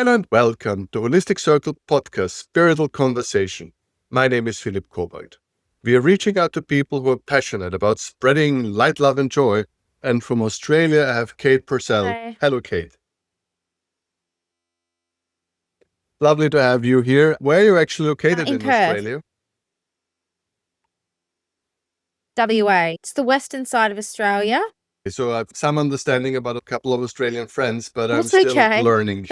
Hello and welcome to HolisticCircle podcast, Spiritual Conversation. My name is Philipp. We are reaching out to people who are passionate about spreading light, love, and joy. And from Australia, I have Kate Purcell. Hi. Hello, Kate. Lovely to have you here. Where are you actually located In in Perth. Australia? WA. It's the western side of Australia. So I have some understanding about a couple of Australian friends, but I'm That's still okay. learning.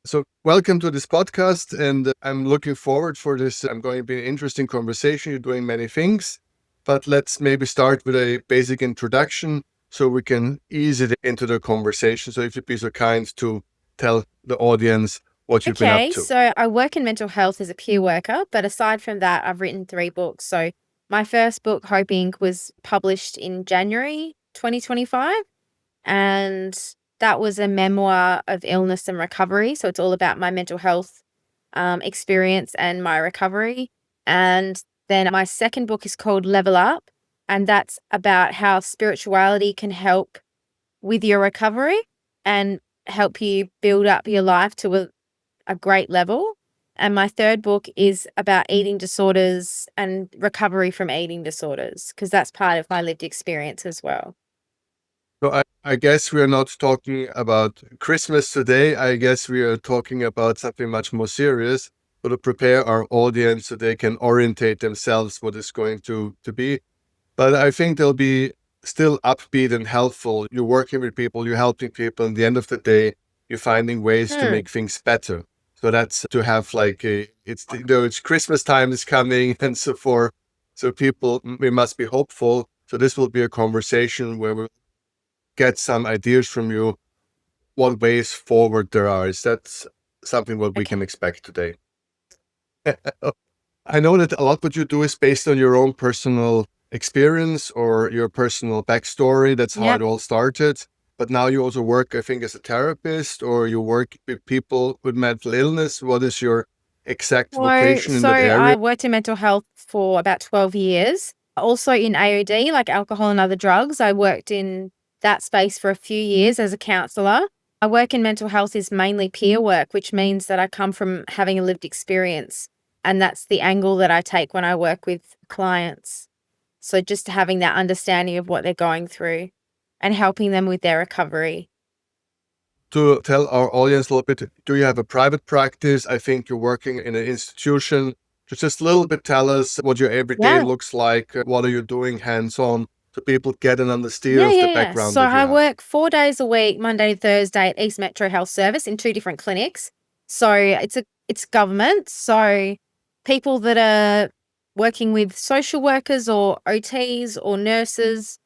So welcome to this podcast, and I'm looking forward for this. I'm going to be an interesting conversation. You're doing many things, but let's maybe start with a basic introduction so we can ease it into the conversation. So if you'd be so kind to tell the audience what you've been up to. So I work in mental health as a peer worker, but aside from that, I've written 3 books. So my first book, Hope Inc., was published in January 2025, and that was a memoir of illness and recovery. So it's all about my mental health experience and my recovery. And then my second book is called Level Up, and that's about how spirituality can help with your recovery and help you build up your life to a great level. And my third book is about eating disorders and recovery from eating disorders, because that's part of my lived experience as well. So I guess we are not talking about Christmas today. I guess we are talking about something much more serious, so to prepare our audience so they can orientate themselves what is going to be. But I think they'll be still upbeat and helpful. You're working with people, you're helping people. At the end of the day, you're finding ways to make things better. So that's to have it's Christmas time is coming and so forth. So people, we must be hopeful. So this will be a conversation where we'll get some ideas from you, what ways forward there are. Is that something what we can expect today? I know that a lot what you do is based on your own personal experience or your personal backstory. That's how it all started. But now you also work, I think, as a therapist, or you work with people with mental illness. What is your exact vocation in that area? I worked in mental health for about 12 years. Also in AOD, like alcohol and other drugs. I worked in that space for a few years as a counsellor. I work in mental health is mainly peer work, which means that I come from having a lived experience. And that's the angle that I take when I work with clients. So just having that understanding of what they're going through and helping them with their recovery. To tell our audience a little bit, do you have a private practice? I think you're working in an institution. Just a little bit tell us what your everyday looks like. What are you doing hands-on so people get an understanding of the background So that you I have? work 4 days a week, Monday to Thursday at East Metro Health Service in 2 different clinics. So it's government. So people that are working with social workers or OTs or nurses,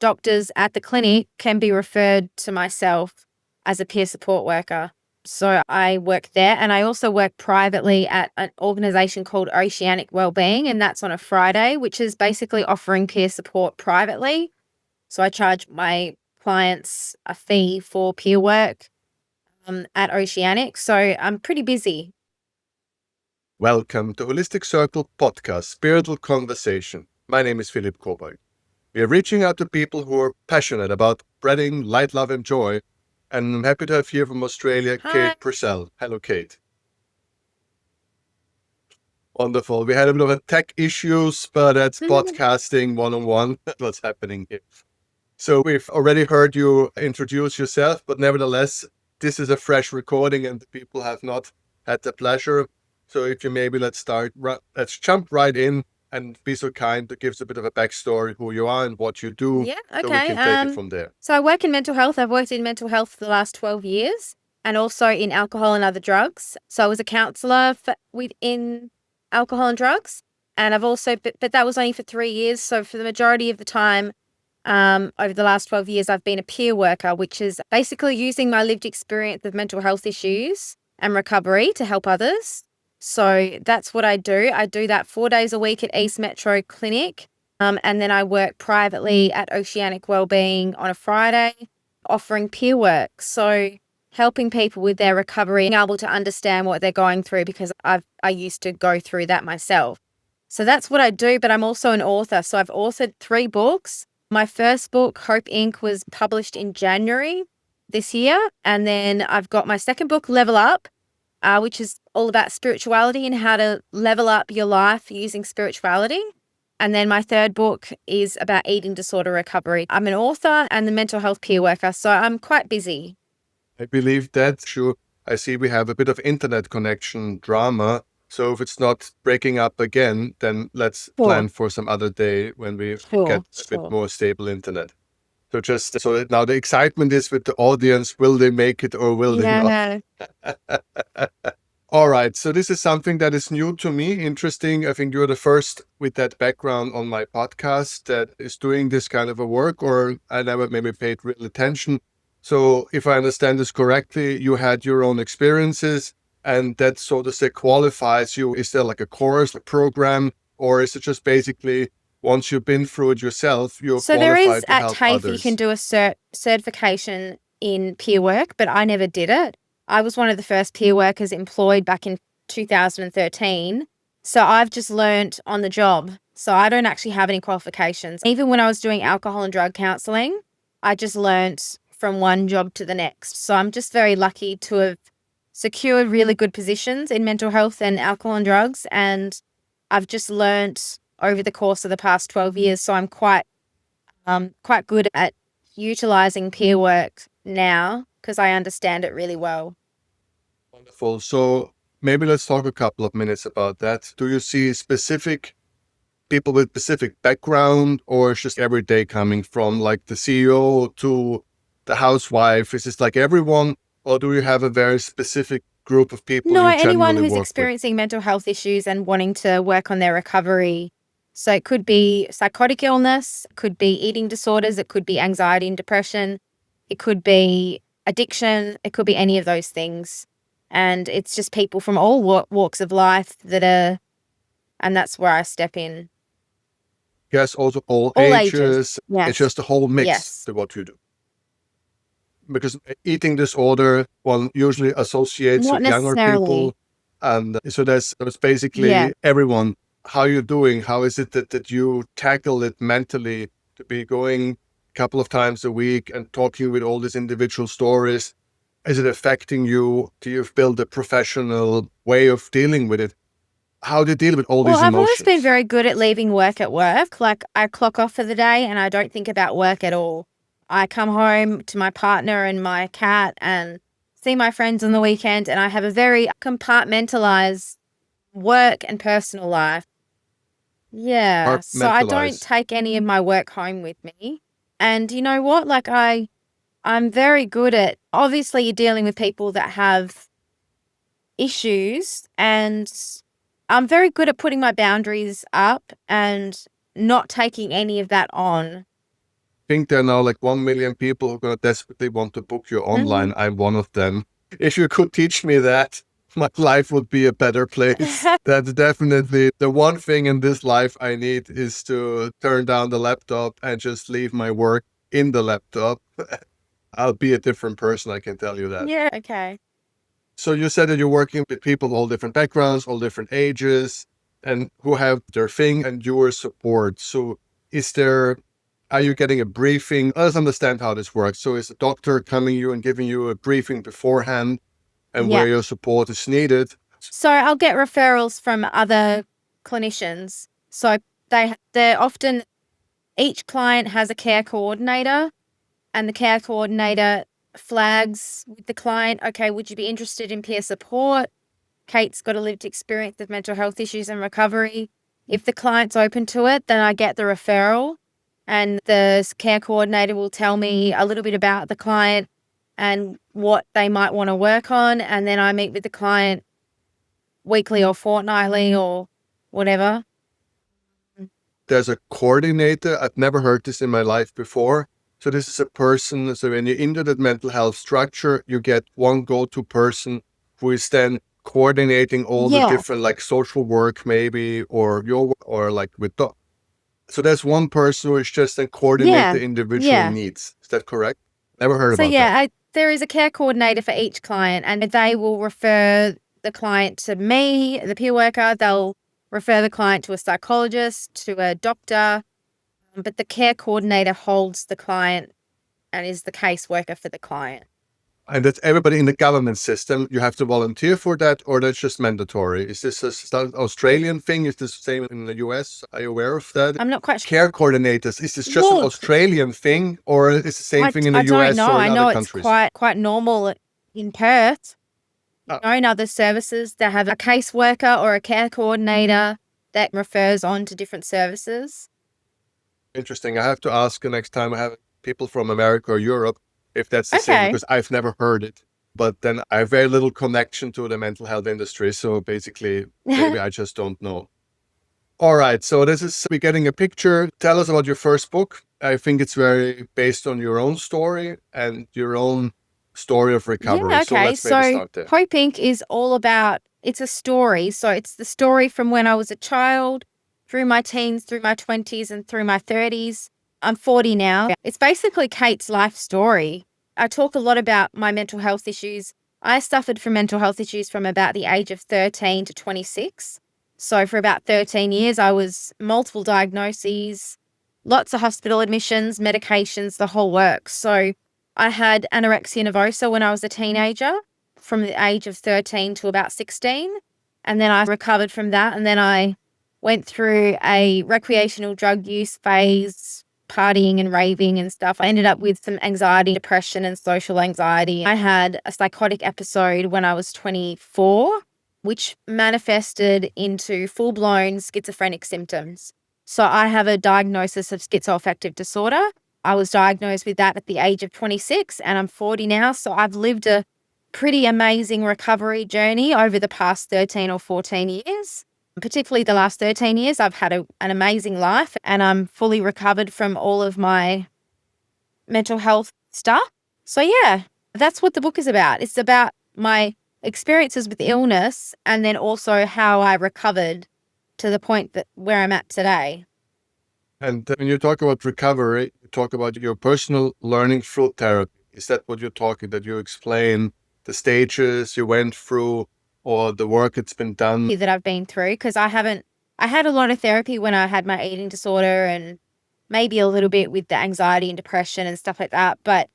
doctors at the clinic can be referred to myself as a peer support worker. So I work there, and I also work privately at an organisation called Oceanic Wellbeing, and that's on a Friday, which is basically offering peer support privately. So I charge my clients a fee for peer work at Oceanic. So I'm pretty busy. Welcome to HolisticCircle podcast, Spiritual Conversation. My name is Philipp. We are reaching out to people who are passionate about spreading light, love, and joy. And I'm happy to have here from Australia, Kate Purcell. Hello, Kate. Wonderful. We had a bit of tech issues, but that's podcasting one-on-one. What's happening here? So we've already heard you introduce yourself, but nevertheless, this is a fresh recording and the people have not had the pleasure. So if you maybe let's jump right in and be so kind to give us a bit of a backstory, who you are and what you do. Yeah, okay. So we can take it from there. So I work in mental health. I've worked in mental health for the last 12 years and also in alcohol and other drugs. So I was a counsellor within alcohol and drugs. And I've also, but that was only for 3 years. So for the majority of the time, over the last 12 years, I've been a peer worker, which is basically using my lived experience of mental health issues and recovery to help others. So that's what I do. I do that 4 days a week at East Metro Clinic. And then I work privately at Oceanic Wellbeing on a Friday, offering peer work. So helping people with their recovery, being able to understand what they're going through, because I used to go through that myself. So that's what I do, but I'm also an author. So I've authored 3 books. My first book, Hope Inc., was published in January this year. And then I've got my second book, Level Up, which is all about spirituality and how to level up your life using spirituality. And then my third book is about eating disorder recovery. I'm an author and the mental health peer worker, so I'm quite busy. I believe that's true. I see we have a bit of internet connection drama. So if it's not breaking up again, then let's plan for some other day when we get a bit more stable internet. So just so that now the excitement is with the audience, will they make it or will they not? All right. So this is something that is new to me, interesting. I think you're the first with that background on my podcast that is doing this kind of a work, or I never maybe paid real attention. So if I understand this correctly, you had your own experiences and that, so to say, qualifies you. Is there like a course, a program, or is it just basically once you've been through it yourself, you're So qualified there is to at help TAFE, others? you can do a certification in peer work, but I never did it. I was one of the first peer workers employed back in 2013. So I've just learnt on the job. So I don't actually have any qualifications. Even when I was doing alcohol and drug counselling, I just learnt from one job to the next. So I'm just very lucky to have secured really good positions in mental health and alcohol and drugs. And I've just learnt over the course of the past 12 years. So I'm quite good at utilising peer work now because I understand it really well. Wonderful. So maybe let's talk a couple of minutes about that. Do you see specific people with specific background, or it's just every day coming from like the CEO to the housewife? Is this like everyone, or do you have a very specific group of people No, you anyone generally who's work with? experiencing mental health issues and wanting to work on their recovery. So it could be psychotic illness, it could be eating disorders, it could be anxiety and depression, it could be addiction, it could be any of those things. And it's just people from all walks of life and that's where I step in. Yes, also all Ages. ages. Yes. It's just a whole mix Yes. to what you do. Because eating disorder, one usually associates Not with younger necessarily. people. And so there's basically everyone. How you doing? How is it that you tackle it mentally, to be going a couple of times a week and talking with all these individual stories? Is it affecting you? Do you build a professional way of dealing with it? How do you deal with all these I've always emotions? been very good at leaving work at work. Like I clock off for the day and I don't think about work at all. I come home to my partner and my cat and see my friends on the weekend, and I have a very compartmentalized work and personal life. Yeah. So I don't Compartmentalize. take any of my work home with me. And you know what? Like I'm very good at, obviously you're dealing with people that have issues, and I'm very good at putting my boundaries up and not taking any of that on. I think there are now like 1 million people who are going to desperately want to book you online. I'm one of them. If you could teach me that, my life would be a better place. That's definitely the one thing in this life I need, is to turn down the laptop and just leave my work in the laptop. I'll be a different person, I can tell you that. Yeah. Okay. So you said that you're working with people of all different backgrounds, all different ages, and who have their thing and your support. So are you getting a briefing? Let's understand how this works. So is a doctor coming you and giving you a briefing beforehand and where your support is needed? So I'll get referrals from other clinicians. So they're often, each client has a care coordinator, and the care coordinator flags with the client, okay, would you be interested in peer support? Kate's got a lived experience with mental health issues and recovery. If the client's open to it, then I get the referral, and the care coordinator will tell me a little bit about the client and what they might want to work on. And then I meet with the client weekly or fortnightly or whatever. There's a coordinator. I've never heard this in my life before. So this is a person. So when you're into that mental health structure, you get one go-to person who is then coordinating all the different, like social work maybe, or like with so there's one person who is just then coordinate the individual needs. Is that correct? Never heard about that. There is a care coordinator for each client, and they will refer the client to me, the peer worker. They'll refer the client to a psychologist, to a doctor, but the care coordinator holds the client and is the caseworker for the client. And that's everybody in the government system. You have to volunteer for that, or that's just mandatory. Is this an Australian thing? Is this the same in the US? Are you aware of that? I'm not quite sure. Care coordinators, is this just an Look, Australian thing, or is it the same thing in the I don't US know. or I in know other it's countries? quite normal in Perth. Ah, In other services, they have a caseworker or a care coordinator that refers on to different services. interesting. I have to ask the next time I have people from America or Europe if that's the same, Okay. because I've never heard it. But then I have very little connection to the mental health industry. So basically, maybe I just don't know. All right. So we're getting a picture. Tell us about your first book. I think it's very based on your own story and your own story of recovery. Yeah, So okay. let's maybe So start there. Hope Inc. is all about, it's a story. So it's the story from when I was a child, through my teens, through my 20s, and through my 30s. I'm 40 now. It's basically Kate's life story. I talk a lot about my mental health issues. I suffered from mental health issues from about the age of 13 to 26. So for about 13 years, I was multiple diagnoses, lots of hospital admissions, medications, the whole works. So I had anorexia nervosa when I was a teenager, from the age of 13 to about 16. And then I recovered from that. And then I went through a recreational drug use phase, partying and raving and stuff. I ended up with some anxiety, depression, and social anxiety. I had a psychotic episode when I was 24, which manifested into full-blown schizophrenic symptoms. So I have a diagnosis of schizoaffective disorder. I was diagnosed with that at the age of 26, and I'm 40 now. So I've lived a pretty amazing recovery journey over the past 13 or 14 years. Particularly the last 13 years, I've had an amazing life, and I'm fully recovered from all of my mental health stuff. So yeah, that's what the book is about. It's about my experiences with illness, and then also how I recovered to the point that where I'm at today. And when you talk about recovery, you talk about your personal learning through therapy. Is that what you're talking, that you explain the stages you went through or the work that's been done? That I've been through, because I had a lot of therapy when I had my eating disorder, and maybe a little bit with the anxiety and depression and stuff like that. But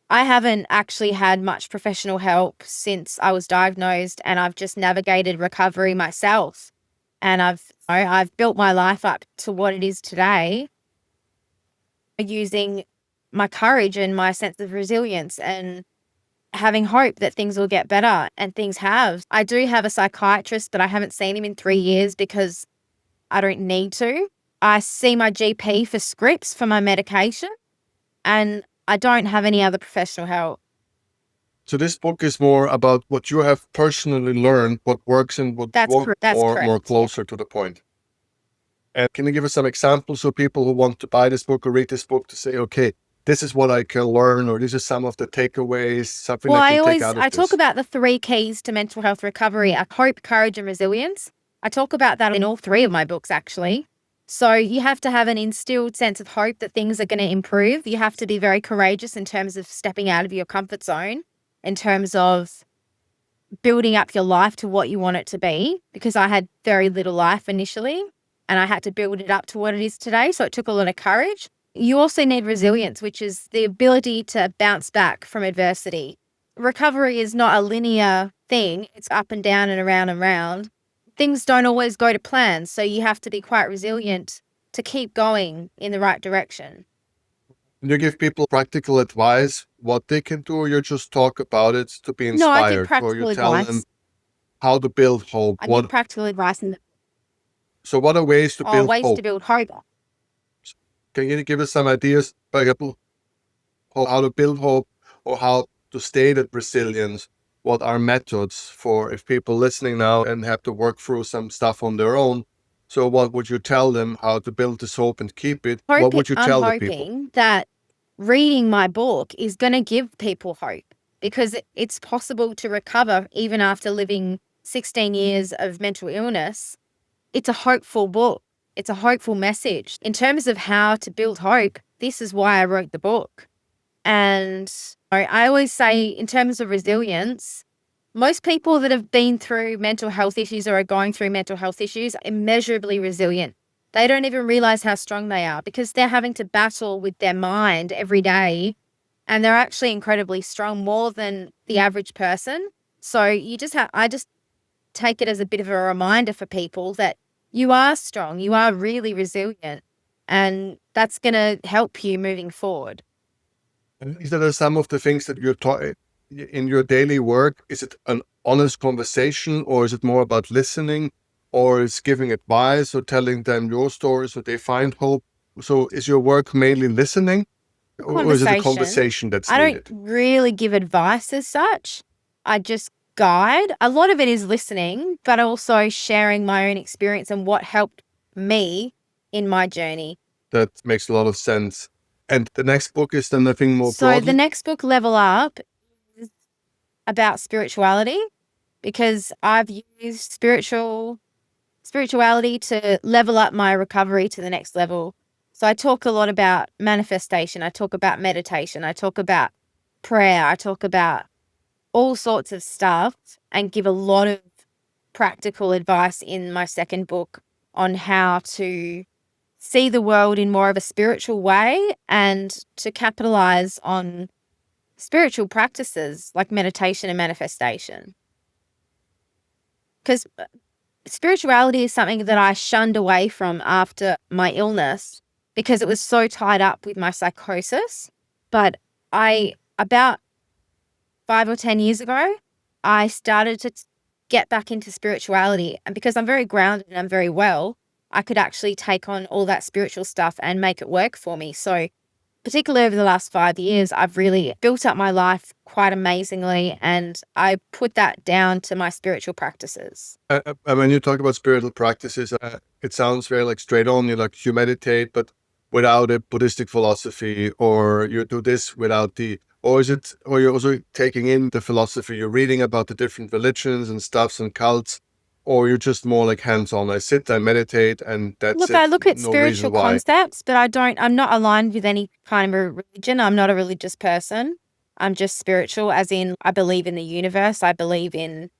I haven't actually had much professional help since I was diagnosed, and I've just navigated recovery myself. And I've built my life up to what it is today using my courage and my sense of resilience and having hope that things will get better, and things have. I do have a psychiatrist, but I haven't seen him in 3 years because I don't need to. I see my GP for scripts for my medication, and I don't have any other professional help. So this book is more about what you have personally learned, what works and what That's won't, correct. more Yeah. closer to the point. And can you give us some examples so people who want to buy this book or read this book to say, okay, this is what I can learn, or these are some of the takeaways, something Well, I can take out of I talk this? about the 3 keys to mental health recovery are hope, courage, and resilience. I talk about that in all 3 of my books, actually. So you have to have an instilled sense of hope that things are going to improve. You have to be very courageous in terms of stepping out of your comfort zone, in terms of building up your life to what you want it to be, because I had very little life initially, and I had to build it up to what it is today. So it took a lot of courage. You also need resilience, which is the ability to bounce back from adversity. Recovery is not a linear thing. It's up and down and around and round. Things don't always go to plan, so you have to be quite resilient to keep going in the right direction. And you give people practical advice, what they can do, or you just talk about it to be No, I give inspired, or you practical tell them advice. how to build hope. I give practical advice So what are ways to build ways hope? to build hope. Can you give us some ideas, for example, how to build hope or how to stay that resilience? What are methods for if people listening now and have to work through some stuff on their own? So what would you tell them how to build this hope and keep it? What would you tell the I'm people? hoping that reading my book is going to give people hope, because it's possible to recover even after living 16 years of mental illness. It's a hopeful book. It's a hopeful message. In terms of how to build hope, this is why I wrote the book. And I always say, in terms of resilience, most people that have been through mental health issues or are going through mental health issues are immeasurably resilient. They don't even realize how strong they are, because they're having to battle with their mind every day and they're actually incredibly strong, more than the average person. So I just take it as a bit of a reminder for people that you are strong, you are really resilient, and that's going to help you moving forward. And these are some of the things that you're taught in your daily work. Is it an honest conversation, or is it more about listening, or is giving advice, or telling them your story so they find hope? So is your work mainly listening, or is it a conversation that's I needed? don't really give advice as such. I just guide. A lot of it is listening, but also sharing my own experience and what helped me in my journey. That makes a lot of sense. And the next book is then, I think, more So broadly. the next book, Level Up, is about spirituality, because I've used spirituality to level up my recovery to the next level. So I talk a lot about manifestation. I talk about meditation. I talk about prayer. I talk about all sorts of stuff, and give a lot of practical advice in my second book on how to see the world in more of a spiritual way and to capitalize on spiritual practices like meditation and manifestation. Because spirituality is something that I shunned away from after my illness because it was so tied up with my psychosis. But about 5 or 10 years ago, I started to get back into spirituality. And because I'm very grounded and I'm very well, I could actually take on all that spiritual stuff and make it work for me. So particularly over the last 5 years, I've really built up my life quite amazingly, and I put that down to my spiritual practices. When you talk about spiritual practices, it sounds very like straight on. You meditate, but without a Buddhistic philosophy, or you do this without or you're also taking in the philosophy, you're reading about the different religions and stuffs and cults, or you're just more like hands-on. I sit, I meditate, and that's Look, it. I look at No spiritual reason why. concepts, but I'm not aligned with any kind of a religion. I'm not a religious person. I'm just spiritual, as in I believe in the universe. I believe in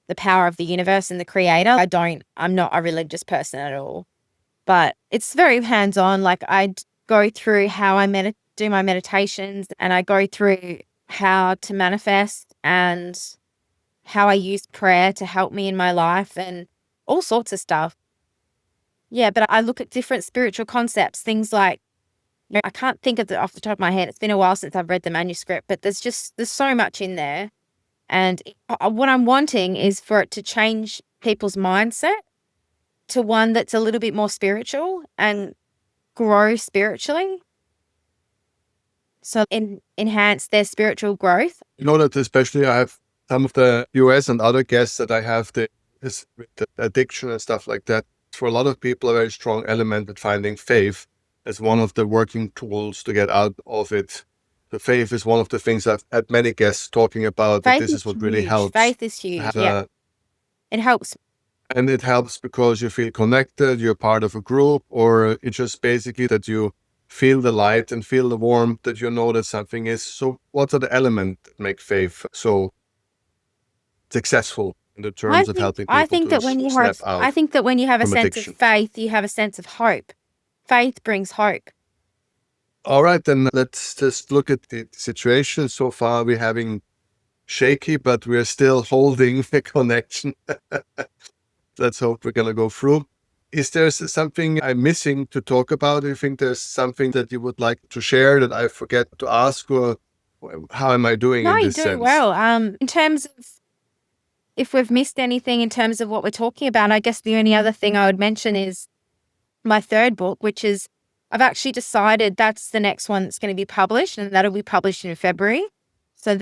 the power of the universe and the creator. I'm not a religious person at all, but it's very hands-on. Like I go through how I do my meditations, and I go through how to manifest and how I use prayer to help me in my life and all sorts of stuff. Yeah, but I look at different spiritual concepts, things like, I can't think of it off the top of my head. It's been a while since I've read the manuscript, but there's so much in there. And what I'm wanting is for it to change people's mindset to one that's a little bit more spiritual and grow spiritually. So enhance their spiritual growth. You know that especially I have some of the US and other guests that I have this with the addiction and stuff like that. For a lot of people, a very strong element at finding faith as one of the working tools to get out of it. The faith is one of the things I've had many guests talking about. That this is what really helps. Faith is huge. Yeah, it helps. And it helps because you feel connected, you're part of a group, or it's just basically that you feel the light and feel the warmth, that you know that something is. So what are the elements that make faith so successful in the terms of helping people I think that when you have a sense of faith, you have a sense of hope. Faith brings hope. All right, then let's just look at the situation. So far we're having shaky, but we're still holding the connection. Let's hope we're going to go through. Is there something I'm missing to talk about? Do you think there's something that you would like to share that I forget to ask, or how am I doing in this sense? No, you're doing well. In terms of if we've missed anything in terms of what we're talking about, I guess the only other thing I would mention is my third book, which is I've actually decided that's the next one that's going to be published, and that'll be published in February. So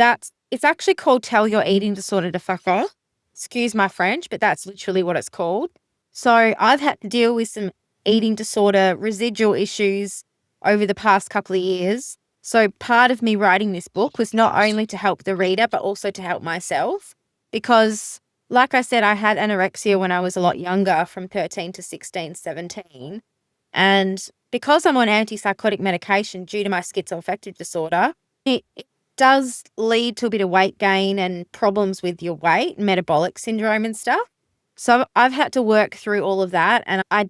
it's actually called Tell Your Eating Disorder to Fuck Off. Excuse my French, but that's literally what it's called. So I've had to deal with some eating disorder residual issues over the past couple of years. So part of me writing this book was not only to help the reader, but also to help myself. Because like I said, I had anorexia when I was a lot younger, from 13 to 16, 17. And because I'm on antipsychotic medication due to my schizoaffective disorder, it does lead to a bit of weight gain and problems with your weight, metabolic syndrome and stuff. So I've had to work through all of that. And I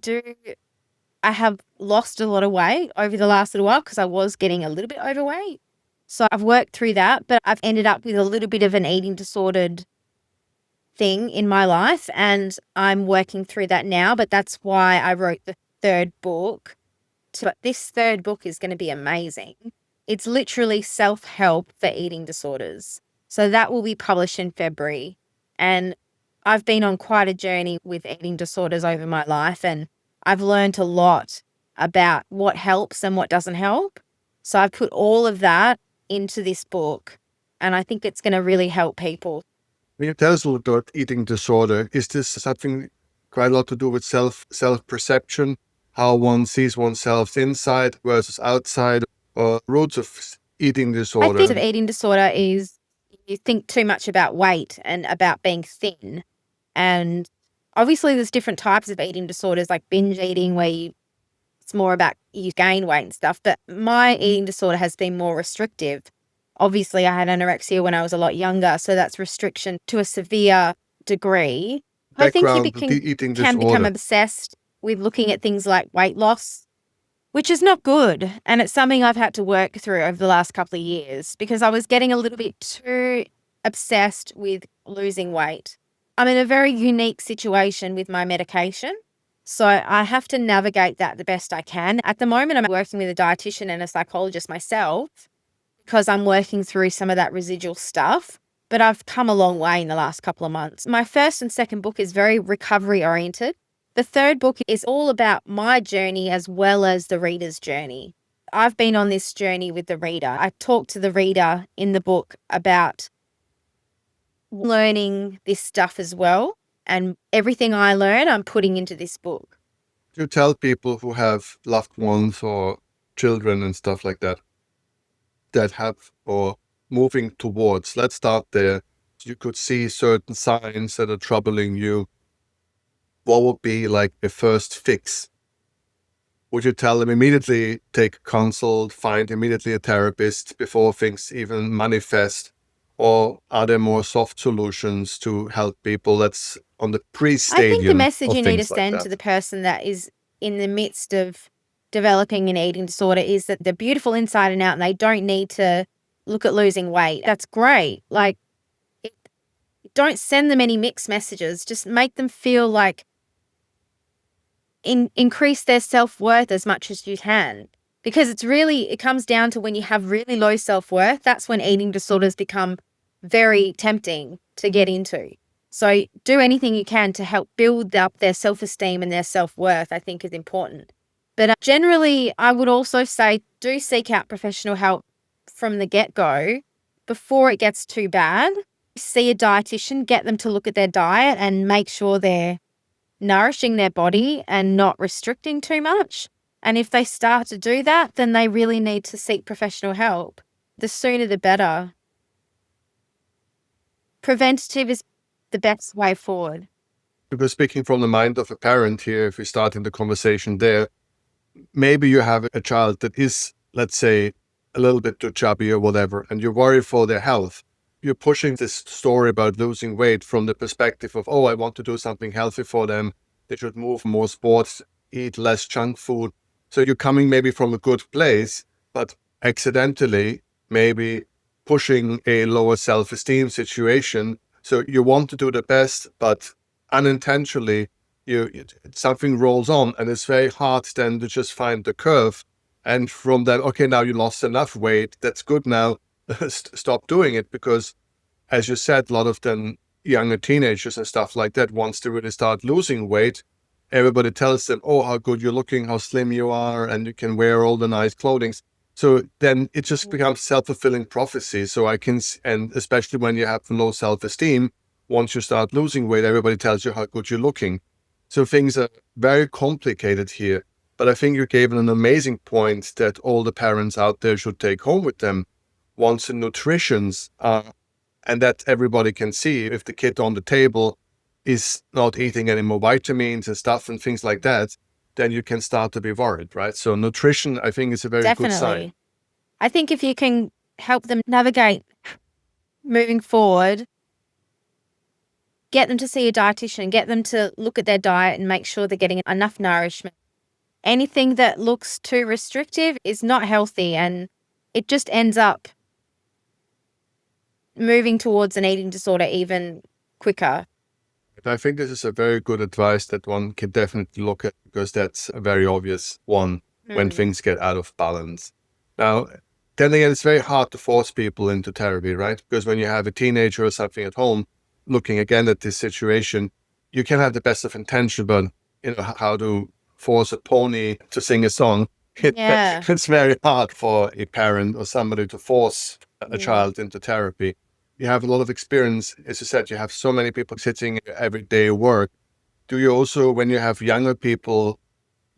have lost a lot of weight over the last little while because I was getting a little bit overweight. So I've worked through that, but I've ended up with a little bit of an eating disordered thing in my life, and I'm working through that now. But that's why I wrote the third book. But this third book is going to be amazing. It's literally self-help for eating disorders. So that will be published in February. And I've been on quite a journey with eating disorders over my life, and I've learned a lot about what helps and what doesn't help. So I've put all of that into this book, and I think it's going to really help people. Can you tell us a little about eating disorder? Is this something quite a lot to do with self-perception, how one sees oneself inside versus outside, or roots of eating I disorder? think of eating disorder is you think too much about weight and about being thin. And obviously there's different types of eating disorders like binge eating where it's more about you gain weight and stuff. But my eating disorder has been more restrictive. Obviously I had anorexia when I was a lot younger, so that's restriction to a severe degree. I think you Background of the eating can become disorder. obsessed with looking at things like weight loss, which is not good. And it's something I've had to work through over the last couple of years because I was getting a little bit too obsessed with losing weight. I'm in a very unique situation with my medication. So I have to navigate that the best I can. At the moment, I'm working with a dietitian and a psychologist myself because I'm working through some of that residual stuff. But I've come a long way in the last couple of months. My first and second book is very recovery oriented. The third book is all about my journey as well as the reader's journey. I've been on this journey with the reader. I talk to the reader in the book about learning this stuff as well. And everything I learn, I'm putting into this book. You tell people who have loved ones or children and stuff like that, that have or moving towards, let's start there. You could see certain signs that are troubling you. What would be like a first fix? Would you tell them immediately take a consult, find immediately a therapist before things even manifest? Or are there more soft solutions to help people that's on the I think the pre-stadium message of you need to things like send to that? the person that is in the midst of developing an eating disorder is that they're beautiful inside and out and they don't need to look at losing weight. That's great. Like, don't send them any mixed messages. Just make them feel like increase their self-worth as much as you can. Because it comes down to when you have really low self-worth, that's when eating disorders become very tempting to get into. So do anything you can to help build up their self-esteem and their self-worth, I think is important. But generally, I would also say do seek out professional help from the get-go before it gets too bad. See a dietitian, get them to look at their diet and make sure they're nourishing their body and not restricting too much. And if they start to do that, then they really need to seek professional help. The sooner the better. Preventative is the best way forward. Because speaking from the mind of a parent here, if we start in the conversation there, maybe you have a child that is, let's say, a little bit too chubby or whatever, and you're worried for their health. You're pushing this story about losing weight from the perspective of, oh, I want to do something healthy for them. They should move more sports, eat less junk food. So you're coming maybe from a good place, but accidentally maybe pushing a lower self-esteem situation. So you want to do the best, but unintentionally something rolls on, and it's very hard then to just find the curve. And from that, okay, now you lost enough weight. That's good now. Stop doing it, because as you said, a lot of them younger teenagers and stuff like that, once they really start losing weight, everybody tells them, oh, how good you're looking, how slim you are, and you can wear all the nice clothing. So then it just becomes self-fulfilling prophecy. So and especially when you have low self-esteem, once you start losing weight, everybody tells you how good you're looking. So things are very complicated here. But I think you gave an amazing point that all the parents out there should take home with them. Once the nutritions are, and that everybody can see, if the kid on the table is not eating any more vitamins and stuff and things like that, then you can start to be worried, right? So nutrition, I think, is a very good sign. Definitely. I think if you can help them navigate moving forward, get them to see a dietitian, get them to look at their diet and make sure they're getting enough nourishment. Anything that looks too restrictive is not healthy, and it just ends up moving towards an eating disorder even quicker. I think this is a very good advice that one can definitely look at, because that's a very obvious one when things get out of balance. Now, then again, it's very hard to force people into therapy, right? Because when you have a teenager or something at home looking again at this situation, you can have the best of intention, but how to force a pony to sing a song. Yeah. It's very hard for a parent or somebody to force a child into therapy. You have a lot of experience. As you said, you have so many people sitting everyday work. Do you also, when you have younger people,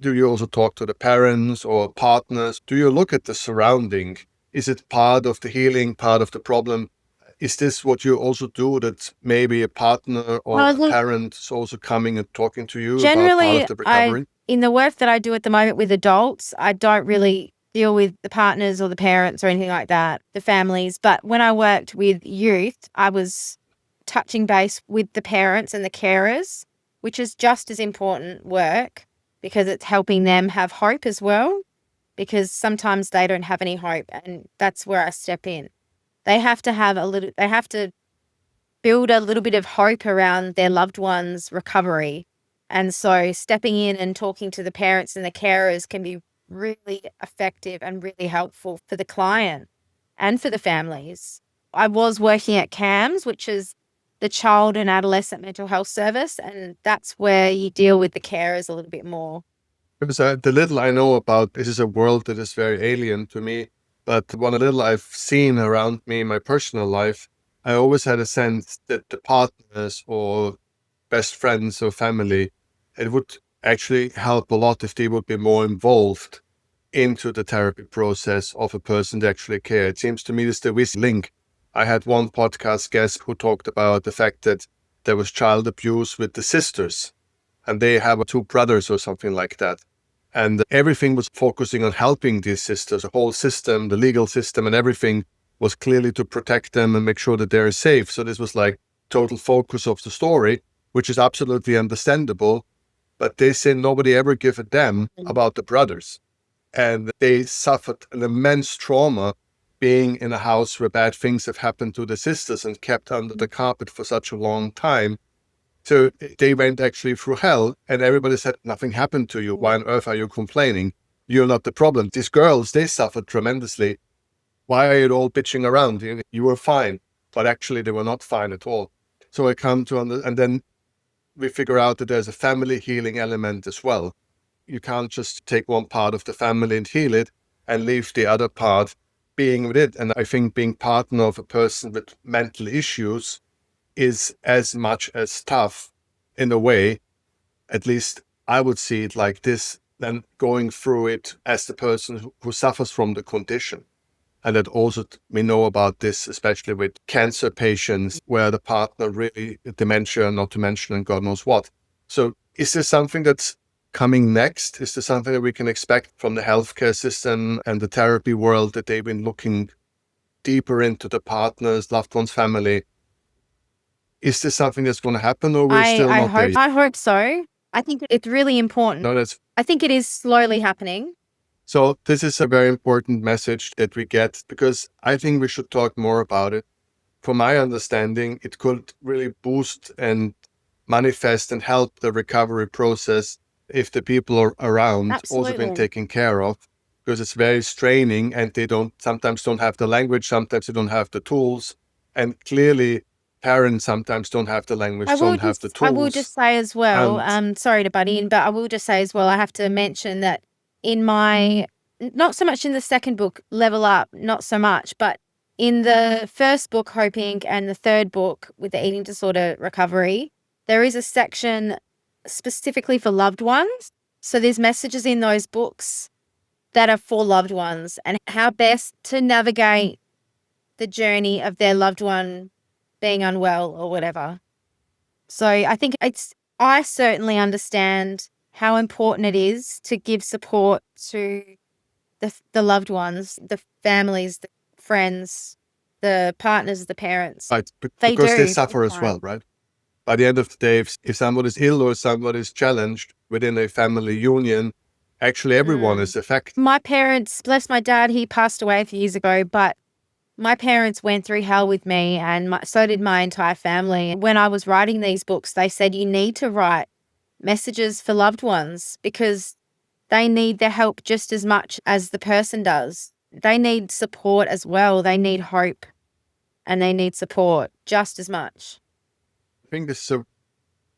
do you also talk to the parents or partners? Do you look at the surrounding? Is it part of the healing, part of the problem? Is this what you also do, that maybe a partner or a parent is also coming and talking to you about part of the recovery? In the work that I do at the moment with adults, I don't really deal with the partners or the parents or anything like that, the families. But when I worked with youth, I was touching base with the parents and the carers, which is just as important work, because it's helping them have hope as well, because sometimes they don't have any hope, and that's where I step in. They have to build a little bit of hope around their loved one's recovery. And so stepping in and talking to the parents and the carers can be really effective and really helpful for the client and for the families. I was working at CAMS, which is the Child and Adolescent Mental Health Service, and that's where you deal with the carers a little bit more. Because the little I know about this is a world that is very alien to me, but what little I've seen around me in my personal life, I always had a sense that the partners or best friends or family, it would actually help a lot if they would be more involved into the therapy process of a person to actually care. It seems to me this the missing link. I had one podcast guest who talked about the fact that there was child abuse with the sisters, and they have 2 brothers or something like that. And everything was focusing on helping these sisters. The whole system, the legal system and everything was clearly to protect them and make sure that they're safe. So this was like total focus of the story, which is absolutely understandable. But they say nobody ever gave a damn about the brothers. And they suffered an immense trauma being in a house where bad things have happened to the sisters and kept under the carpet for such a long time. So they went actually through hell, and everybody said, nothing happened to you. Why on earth are you complaining? You're not the problem. These girls, they suffered tremendously. Why are you all bitching around? You were fine, but actually they were not fine at all. So I come to, and then we figure out that there's a family healing element as well. You can't just take one part of the family and heal it and leave the other part being with it. And I think being partner of a person with mental issues is as much as tough in a way, at least I would see it like this, than going through it as the person who suffers from the condition. And that also we know about this, especially with cancer patients, where the partner really dementia, not to mention, and God knows what. So is there something that's coming next? Is there something that we can expect from the healthcare system and the therapy world, that they've been looking deeper into the partners, loved ones, family? Is this something that's going to happen, or we're still not there yet? I hope so. I think it's really important. No, I think it is slowly happening. So this is a very important message that we get, because I think we should talk more about it. From my understanding, it could really boost and manifest and help the recovery process if the people are around also been taken care of, because it's very straining, and they sometimes don't have the language, sometimes they don't have the tools, and clearly parents sometimes don't have the language, don't have the tools. I will just say as well, sorry to butt in, but I will just say as well, I have to mention that in my, not so much in the second book, Level Up, not so much, but in the first book, Hope Inc., and the third book with the eating disorder recovery, there is a section specifically for loved ones. So there's messages in those books that are for loved ones and how best to navigate the journey of their loved one being unwell or whatever. So I think I certainly understand how important it is to give support to the loved ones, the families, the friends, the partners, the parents. Right, because they suffer as well, right? By the end of the day, if somebody's ill or somebody's challenged within a family union, actually everyone is affected. My parents, bless my dad, he passed away a few years ago, but My parents went through hell with me, and so did my entire family. When I was writing these books, they said you need to write messages for loved ones because they need their help just as much as the person does. They need support as well. They need hope and they need support just as much. I think this is a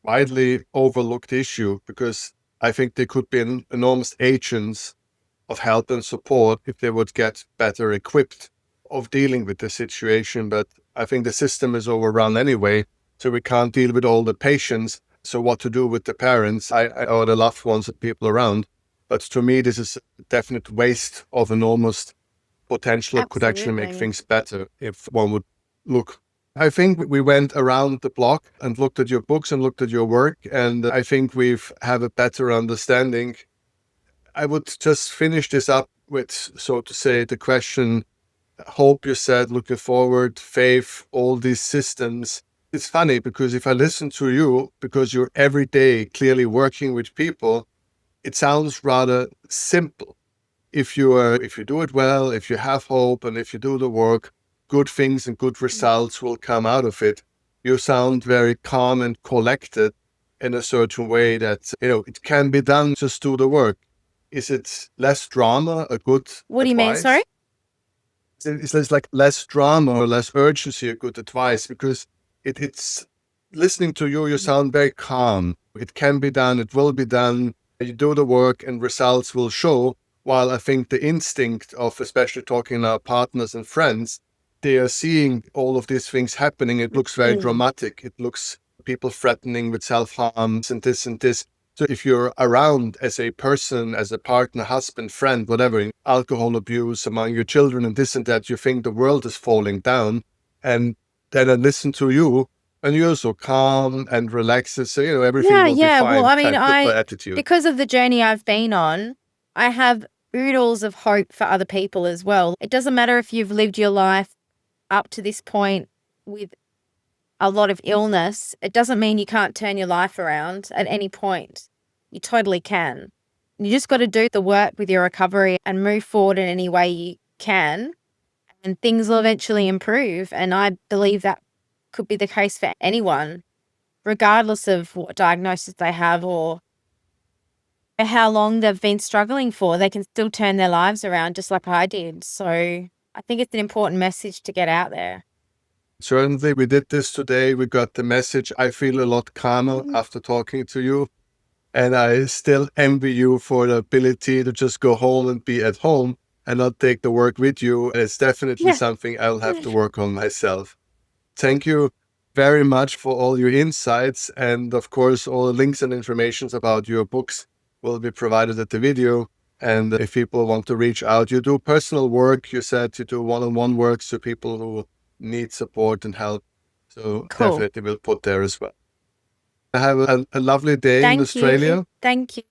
widely overlooked issue because I think they could be enormous agents of help and support if they would get better equipped of dealing with the situation. But I think the system is overrun anyway, so we can't deal with all the patients. So what to do with the parents or the loved ones of people around? But to me, this is a definite waste of enormous potential. It could actually make things better if one would look. I think we went around the block and looked at your books and looked at your work, and I think we've have a better understanding. I would just finish this up with, so to say, the question, hope, you said, looking forward, faith, all these systems. It's funny because if I listen to you, because you're every day clearly working with people, it sounds rather simple. If you do it well, if you have hope, and if you do the work, good things and good results will come out of it. You sound very calm and collected in a certain way that, it can be done, just do the work. Is it less drama, a good What do you mean, sorry? It's like less drama or less urgency, a good advice, because it's listening to you sound very calm. It can be done, it will be done. You do the work and results will show. While I think the instinct of, especially talking to our partners and friends, they are seeing all of these things happening. It looks very dramatic. It looks people threatening with self-harm and this and this. So if you're around as a person, as a partner, husband, friend, whatever, alcohol abuse among your children and this and that, you think the world is falling down. And then I listen to you and you're so calm and relaxed. So, everything will be fine. Well, I mean, attitude. Because of the journey I've been on, I have oodles of hope for other people as well. It doesn't matter if you've lived your life up to this point with a lot of illness. It doesn't mean you can't turn your life around at any point. You totally can. You just got to do the work with your recovery and move forward in any way you can, and things will eventually improve. And I believe that could be the case for anyone, regardless of what diagnosis they have or how long they've been struggling for. They can still turn their lives around just like I did. So I think it's an important message to get out there. Certainly, we did this today. We got the message. I feel a lot calmer after talking to you. And I still envy you for the ability to just go home and be at home and not take the work with you. And it's definitely something I'll have to work on myself. Thank you very much for all your insights. And of course, all the links and informations about your books will be provided at the video. And if people want to reach out, you do personal work. You said you do one-on-one work to people who need support and help. So definitely we'll put there as well. Have a lovely day in Australia. Thank you.